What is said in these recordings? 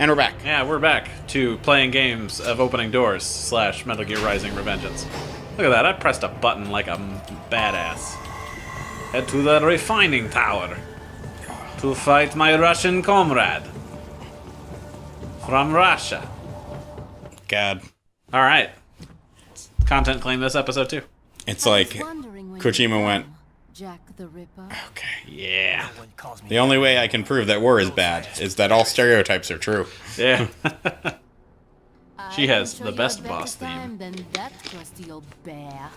And we're back. Yeah, we're back to playing games of opening doors / Metal Gear Rising Revengeance. Look at that, I pressed a button like a badass. Head to the refining tower to fight my Russian comrade from Russia. God. Alright. Content claim this episode too. It's like Kojima went, Jack the Ripper. okay. Yeah. The only way I can prove that war is bad is that all stereotypes are true. Yeah. She has I can the show best you a better boss theme. time than that crusty old bear.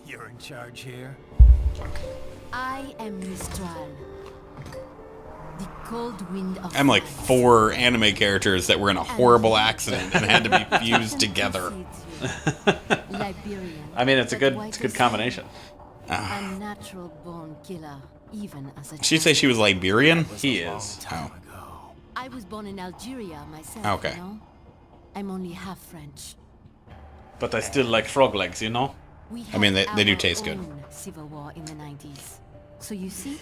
You're in charge here? I am Mistral. The cold wind of I'm like France. 4 anime characters that were in a horrible accident and had to be fused together. Liberian, I mean, it's a but good white as combination. snow. A natural born killer, even as a Did she child. say she was Liberian? He is. Oh. I was born in Algeria myself. Okay. You know? I'm only half French. But I still like frog legs, you know? We I mean, had they do our taste good. own civil war in the 90s. So you see,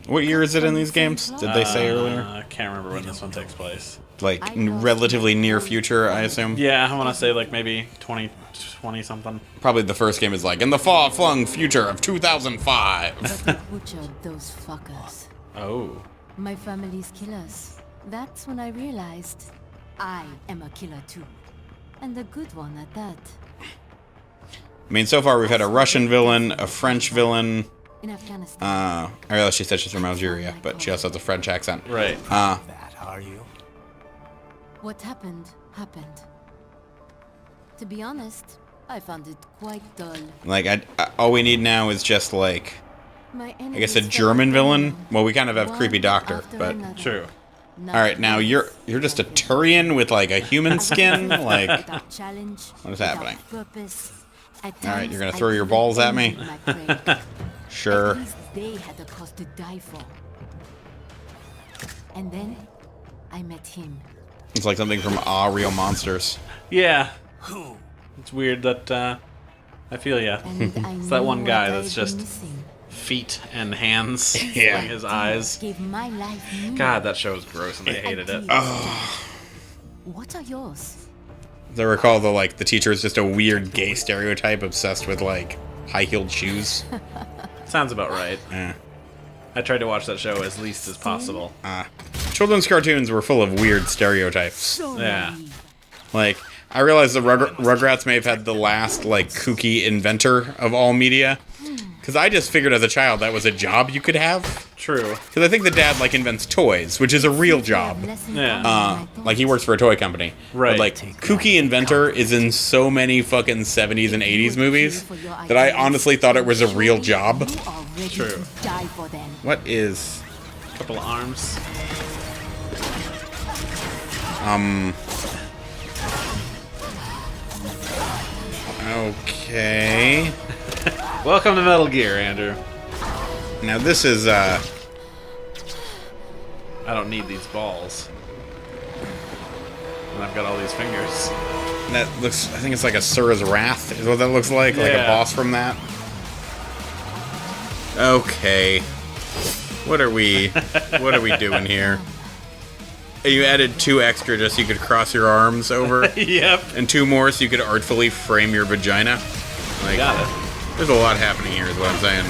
What year is it in these games? Did they say earlier? I can't remember when this one takes place. Like, relatively near future, I assume? Yeah, I want to say like maybe 2020 something. Probably the first game is like, in the far-flung future of 2005. but we butchered those fuckers. Oh. My family's killers. That's when I realized I am a killer too. And a good one at that. I mean, so far we've had a Russian villain, a French villain. In Afghanistan. I realize she said she's from Algeria, but she also has a French accent. Right. That, are you? What happened, happened. To be honest, I found it quite dull. Like, all we need now is just, like, My I guess a German villain? Well, we kind of have Creepy Doctor, but... True. Alright, now you're just a Turian with, like, a human skin? Like, what is happening? Alright, you're gonna throw your balls at me? Sure. At least they had a cause to die for. And then I met him. It's like something from Real Monsters. Yeah. It's weird that, I feel ya. And I It's that knew one guy what that's I'd been just missing. feet and hands. Yeah. Like his eyes. Gave my life meaning. God, that show was gross and I hated it. What are yours? As I recall, the teacher is just a weird gay stereotype obsessed with, like, high-heeled shoes. Sounds about right. Eh. I tried to watch that show as least as possible. Children's cartoons were full of weird stereotypes. So Yeah. naive. Like, I realize the Rugrats may have had the last, like, kooky inventor of all media. Because I just figured as a child that was a job you could have. True. Because I think the dad, like, invents toys, which is a real job. Yeah. Like, he works for a toy company. Right. But, like, kooky inventor is in so many fucking 70s and 80s movies that I honestly thought it was a real job. True. What is... Couple of arms. Okay... Welcome to Metal Gear, Andrew. Now this is, I don't need these balls. And I've got all these fingers. that looks, I think it's like a Sura's Wrath is what that looks like a Yeah. boss from that. Okay. What are we doing here? You added 2 extra just so you could cross your arms over, Yep. and 2 more so you could artfully frame your vagina. Like, Got it. there's a lot happening here is what I'm saying.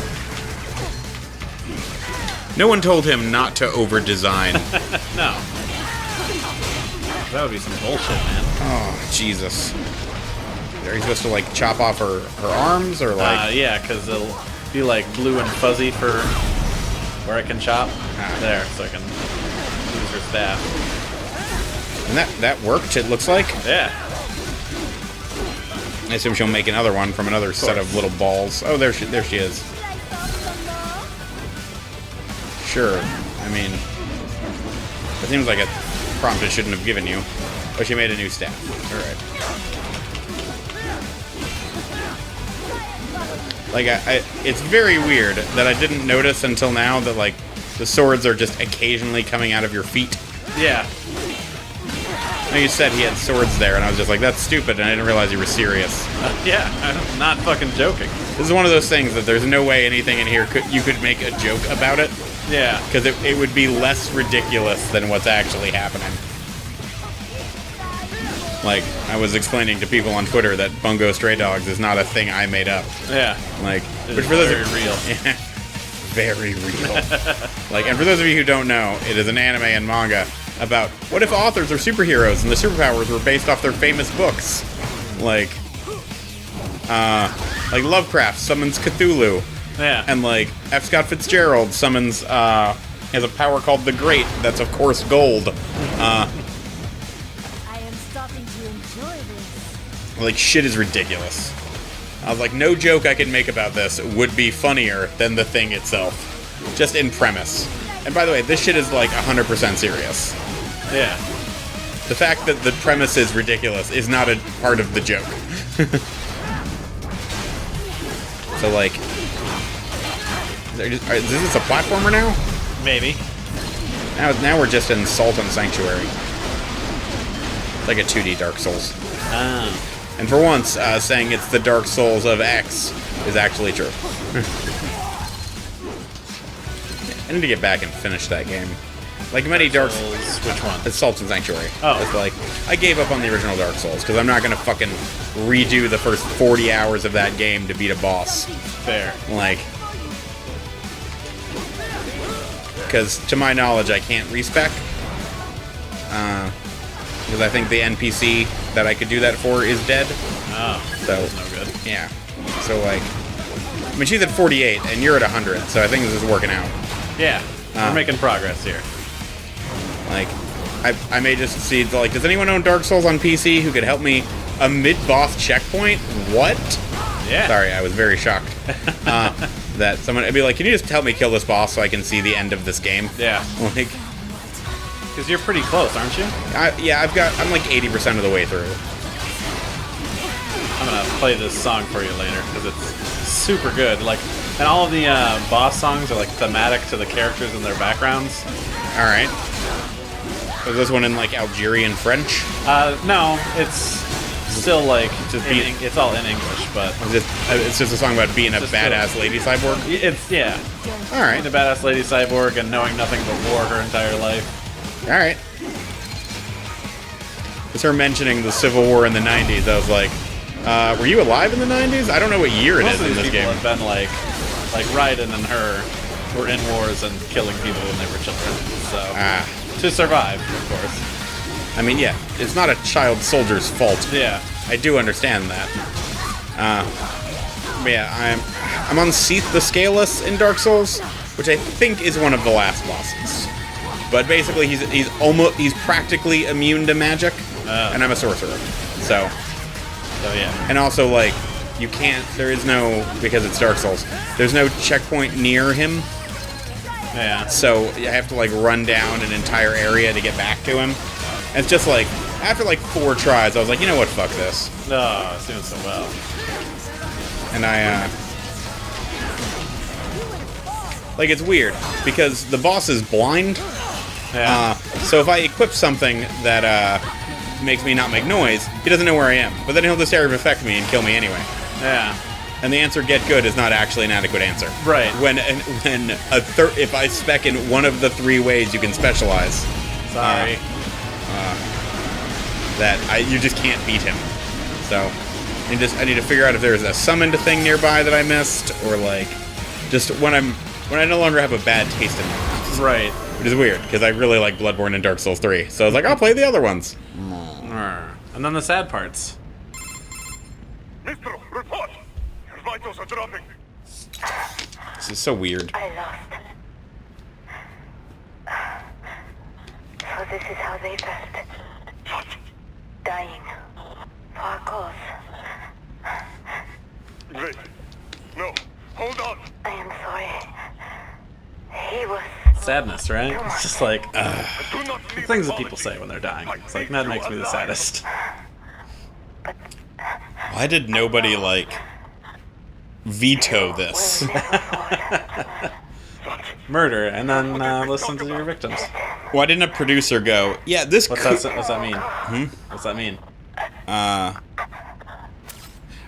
No one told him not to over-design. No. That would be some bullshit, man. Oh, Jesus. Are you supposed to, like, chop off her arms, or, like... Yeah, because it'll be like blue and fuzzy for where I can chop. There, so I can use her staff. And that worked, it looks like. Yeah. I assume she'll make another one from another set of little balls. Oh, there she is. Sure. I mean, it seems like a prompt it shouldn't have given you. But she made a new staff. Alright. Like, it's very weird that I didn't notice until now that, like, the swords are just occasionally coming out of your feet. Yeah. Now, you said he had swords there, and I was just like, that's stupid, and I didn't realize you were serious. Yeah, I'm not fucking joking. This is one of those things that there's no way anything in here you could make a joke about it, Yeah. because it would be less ridiculous than what's actually happening. Like, I was explaining to people on Twitter that Bungo Stray Dogs is not a thing I made up. Yeah. Like, It which is for those very of real. Yeah, very real. Like, and for those of you who don't know, it is an anime and manga about what if authors are superheroes and the superpowers were based off their famous books. Like Lovecraft summons Cthulhu. Yeah. And like F. Scott Fitzgerald summons has a power called the Great. That's of course gold. I am starting to enjoy this. Like shit is ridiculous. I was like, no joke I could make about this would be funnier than the thing itself. Just in premise. And by the way, this shit is like 100% serious. Yeah. The fact that the premise is ridiculous is not a part of the joke. So like, is this a platformer now? Maybe. Now we're just in Sultan Sanctuary. It's like a 2D Dark Souls. Oh. And for once, saying it's the Dark Souls of X is actually true. I need to get back and finish that game. Like many Dark Souls. Which one? It's Sultan Sanctuary. Oh. It's like, I gave up on the original Dark Souls, because I'm not going to fucking redo the first 40 hours of that game to beat a boss. Fair. Like, because to my knowledge, I can't respec. Because I think the NPC that I could do that for is dead. Oh. So, That's no good. yeah. So, like, I mean, she's at 48, and you're at 100, so I think this is working out. Yeah. We're making progress here. Like, I may just see, like, does anyone own Dark Souls on PC who could help me a mid-boss checkpoint? What? Yeah. Sorry, I was very shocked. That someone would be like, can you just help me kill this boss so I can see the end of this game? Yeah. Like, Because you're pretty close, aren't you? I'm like 80% of the way through. I'm gonna play this song for you later because it's super good. Like, and all of the boss songs are like thematic to the characters and their backgrounds. All right. Was this one in like Algerian French? No, it's still like just being. It's all in English, but It's just a song about being a Just badass lady cyborg. it's yeah. All right. Being a badass lady cyborg and knowing nothing but war her entire life. All right. It's her mentioning the Civil War in the 90s. I was like, were you alive in the 90s? I don't know what year it Most is of in these this people game. have been like Raiden and her were in wars and killing people when they were children. So to survive, of course. I mean, yeah, it's not a child soldier's fault. Yeah. I do understand that. But yeah, I'm on Seath the Scaleless in Dark Souls, which I think is one of the last bosses. But basically, he's practically immune to magic, and I'm a sorcerer. So yeah. and also like you can't. There is no, because it's Dark Souls. There's no checkpoint near him. Yeah. So I have to like run down an entire area to get back to him. And it's just like, after like 4 tries, I was like, you know what, fuck this. Oh, it's doing so well. And like, it's weird, because the boss is blind. Yeah. So if I equip something that makes me not make noise, he doesn't know where I am. But then he'll just area of effect me and kill me anyway. Yeah. And the answer "get good" is not actually an adequate answer. Right. If I spec in one of the 3 ways you can specialize, Sorry. you just can't beat him. So I need to figure out if there's a summoned thing nearby that I missed, or like just when I no longer have a bad taste in my mouth. Right. Which is weird, because I really like Bloodborne and Dark Souls 3. So I was like, I'll play the other ones. And then the sad parts. Mistro, report! Your vitals are dropping. This is so weird. I lost. So this is how they felt. What? Dying. For a cause. Wait. No. Hold on. I am sorry. He was... Sadness, right? It's just like Do not leave things that apology. people say when they're dying. It's like, that makes me the saddest. Why did nobody, like, veto this? Murder, and then listen to your victims. Why didn't a producer go, yeah, this What's that mean? What's that mean? I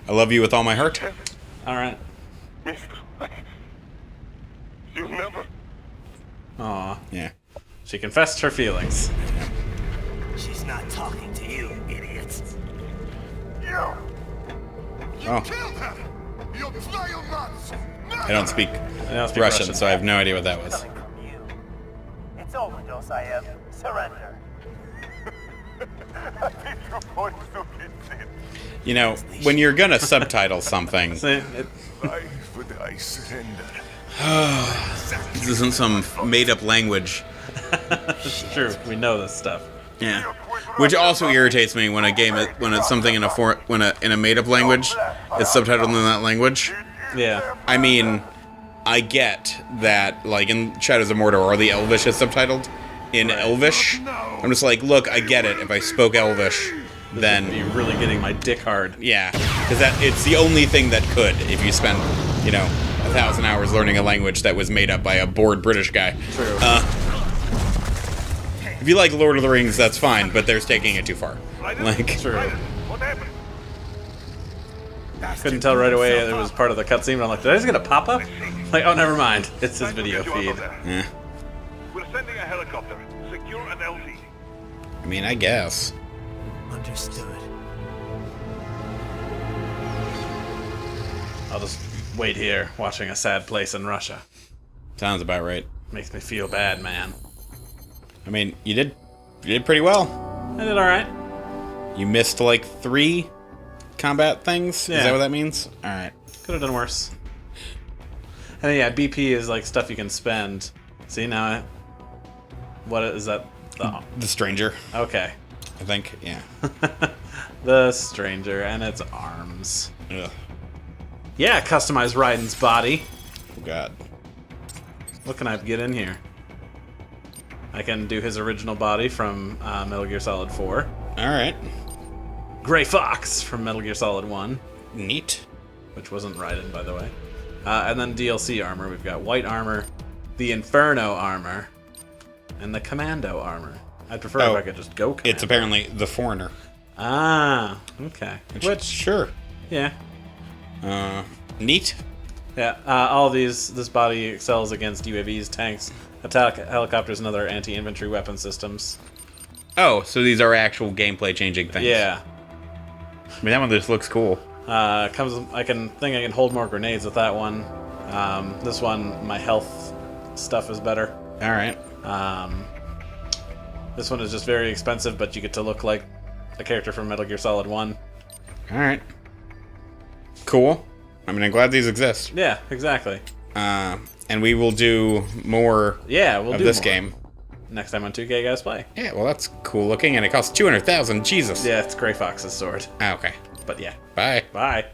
love you with all my heart. Alright. Mistro, you never... Aw. Yeah. She confessed her feelings. She's not talking to you, idiots. Oh, Killed her! You vile nuts! I don't speak I don't speak Russian, so I have no idea what that was. Coming from you. It's overdose, I am. Surrender. You know, when you're gonna subtitle something, See, Why would I surrender? this isn't some made-up language. it's true. We know this stuff. Yeah, which also irritates me when a game when it's something in a made-up language, it's subtitled in that language. Yeah. I mean, I get that, like in Shadows of Mordor, or the Elvish is subtitled in Elvish. I'm just like, look, I get it. If I spoke Elvish, then You're really getting my dick hard. yeah, because it's the only thing that could. If you spend, 1,000 hours learning a language that was made up by a bored British guy. True. If you like Lord of the Rings, that's fine, but they're taking it too far. Like, True. What happened? Couldn't tell right away it was part of the cutscene, but I'm like, did I just get a pop-up? Like, oh, never mind. It's his video Get you out feed. of there. eh, We're sending a helicopter. Secure an LZ. I mean, I guess. Understood. I'll just wait here, watching a sad place in Russia. Sounds about right. Makes me feel bad, man. I mean, you did pretty well. I did alright. You missed like 3 combat things. Yeah. Is that what that means? All right. Could have done worse. And then, yeah, BP is like stuff you can spend. See, now what is that? The Stranger, Okay. I think. Yeah. The Stranger and its arms. Ugh. Yeah, customize Raiden's body. Oh God. What can I get in here? I can do his original body from Metal Gear Solid 4. All right. Gray Fox from Metal Gear Solid 1, Neat. which wasn't Raiden, by the way. And then DLC armor. We've got white armor, the Inferno armor, and the Commando armor. I'd prefer if I could just go Commando. It's apparently the Foreigner. Ah, okay. Which, Sure. yeah. Neat. Yeah, all this body excels against UAVs, tanks, attack helicopters, and other anti-infantry weapon systems. Oh, so these are actual gameplay changing things. Yeah. I mean, that one just looks cool. I can hold more grenades with that one. This one, my health stuff is better. All right. This one is just very expensive, but you get to look like a character from Metal Gear Solid 1. All right. Cool. I mean, I'm glad these exist. Yeah, exactly. And we will do more Yeah, we'll of do this more. game. Next time on 2K Guys Play. Yeah, well, that's cool looking, and it costs 200,000. Jesus. Yeah, it's Gray Fox's sword. Ah, okay. But yeah. Bye. Bye.